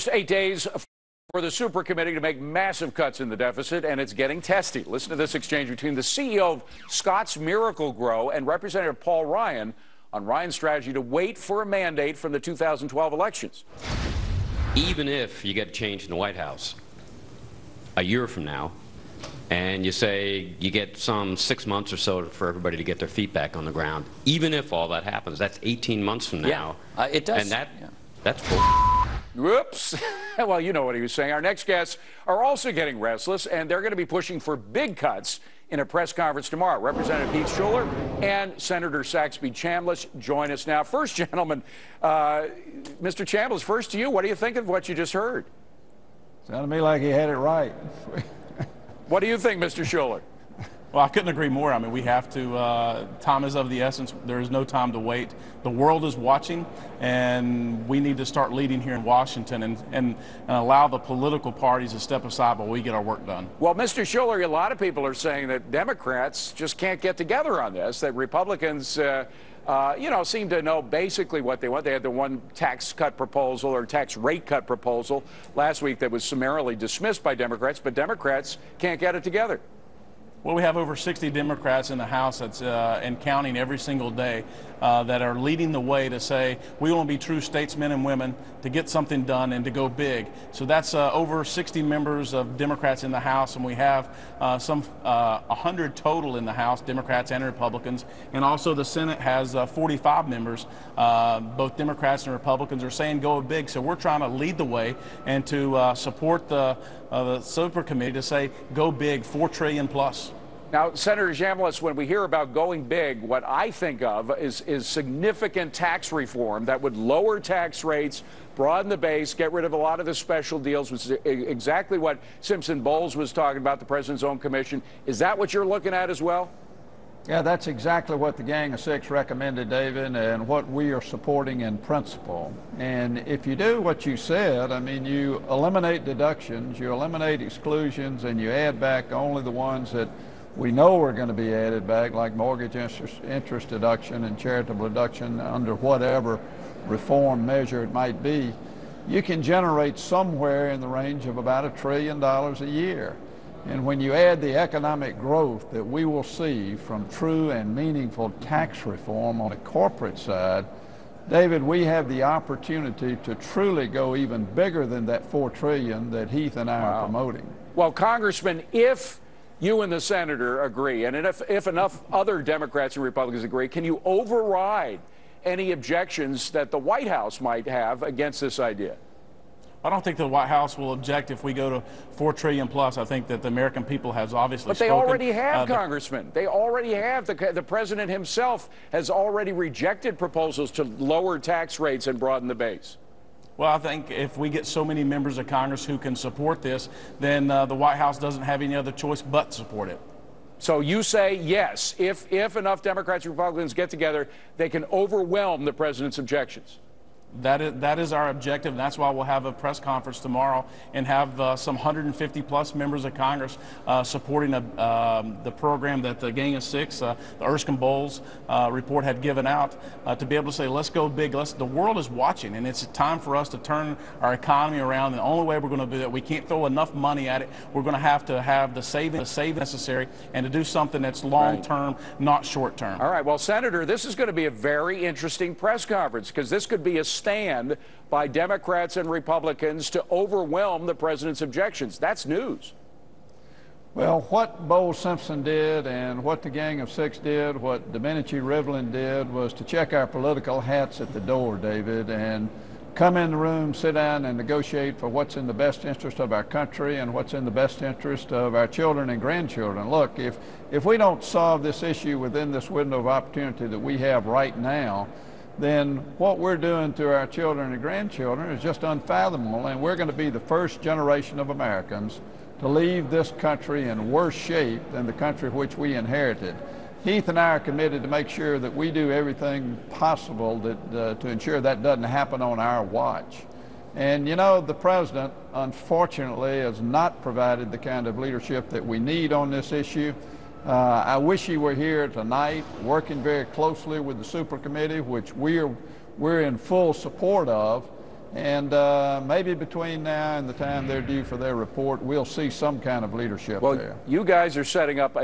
Just 8 days for the super committee to make massive cuts in the deficit, and it's getting testy. Listen to this exchange between the CEO of Scott's Miracle-Gro and Representative Paul Ryan on Ryan's strategy to wait for a mandate from the 2012 elections. Even if you get a change in the White House a year from now, and you say you get some 6 months or so for everybody to get their feet back on the ground, even if all that happens, that's 18 months from now. Yeah, it does. And that's Whoops. Well, you know what he was saying. Our next guests are also getting restless, and they're going to be pushing for big cuts in a press conference tomorrow. Representative Heath Shuler and Senator Saxby Chambliss join us now. First, gentlemen, Mr. Chambliss, first to you. What do you think of what you just heard? Sounded to me like he had it right. What do you think, Mr. Shuler? Well, I couldn't agree more. I mean, we have to, time is of the essence. There is no time to wait. The world is watching, and we need to start leading here in Washington and allow the political parties to step aside while we get our work done. Well, Mr. Shuler, a lot of people are saying that Democrats just can't get together on this, that Republicans, seem to know basically what they want. They had the one tax cut proposal or tax rate cut proposal last week that was summarily dismissed by Democrats, but Democrats can't get it together. Well, we have over 60 Democrats in the House that's and counting every single day that are leading the way to say we want to be true statesmen and women to get something done and to go big. So that's over 60 members of Democrats in the House, and we have some 100 total in the House, Democrats and Republicans, and also the Senate has 45 members. Both Democrats and Republicans are saying go big. So we're trying to lead the way and to support the super committee to say go big, $4 trillion plus. Now, Senator Chambliss, when we hear about going big, what I think of is significant tax reform that would lower tax rates, broaden the base, get rid of a lot of the special deals, which is exactly what Simpson Bowles was talking about, the president's own commission. Is that what you're looking at as well? Yeah, that's exactly what the Gang of Six recommended, David, and what we are supporting in principle. And if you do what you said, I mean, you eliminate deductions, you eliminate exclusions, and you add back only the ones that we know are going to be added back, like mortgage interest deduction and charitable deduction under whatever reform measure it might be, you can generate somewhere in the range of about $1 trillion a year. And when you add the economic growth that we will see from true and meaningful tax reform on the corporate side, David, we have the opportunity to truly go even bigger than that $4 trillion that Heath and I are promoting. Well, Congressman, if you and the senator agree, and if enough other Democrats and Republicans agree, can you override any objections that the White House might have against this idea? I don't think the White House will object if we go to $4 trillion plus. I think that the American people has obviously But they already have, Congressman. They already have. The president himself has already rejected proposals to lower tax rates and broaden the base. Well, I think if we get so many members of Congress who can support this, then the White House doesn't have any other choice but to support it. So you say yes, if enough Democrats and Republicans get together, they can overwhelm the president's objections. That is our objective, and that's why we'll have a press conference tomorrow and have some 150 plus members of Congress supporting the program that the Gang of Six, the Erskine Bowles report had given out, to be able to say, let's go big. The world is watching, and it's time for us to turn our economy around. And the only way we're going to do that, we can't throw enough money at it. We're going to have the savings necessary and to do something that's long-term, not short-term. All right. Well, Senator, this is going to be a very interesting press conference because this could be a stand by Democrats and Republicans to overwhelm the president's objections. That's news. Well, what Bowles Simpson did and what the Gang of Six did, what Domenici Rivlin did, was to check our political hats at the door, David, and come in the room, sit down, and negotiate for what's in the best interest of our country and what's in the best interest of our children and grandchildren. Look, if we don't solve this issue within this window of opportunity that we have right now, then what we're doing to our children and grandchildren is just unfathomable, and we're going to be the first generation of Americans to leave this country in worse shape than the country which we inherited. Heath and I are committed to make sure that we do everything possible to ensure that doesn't happen on our watch. And you know, the president, unfortunately, has not provided the kind of leadership that we need on this issue. I wish he were here tonight, working very closely with the super committee, which we're in full support of. And maybe between now and the time they're due for their report, we'll see some kind of leadership there. You guys are setting up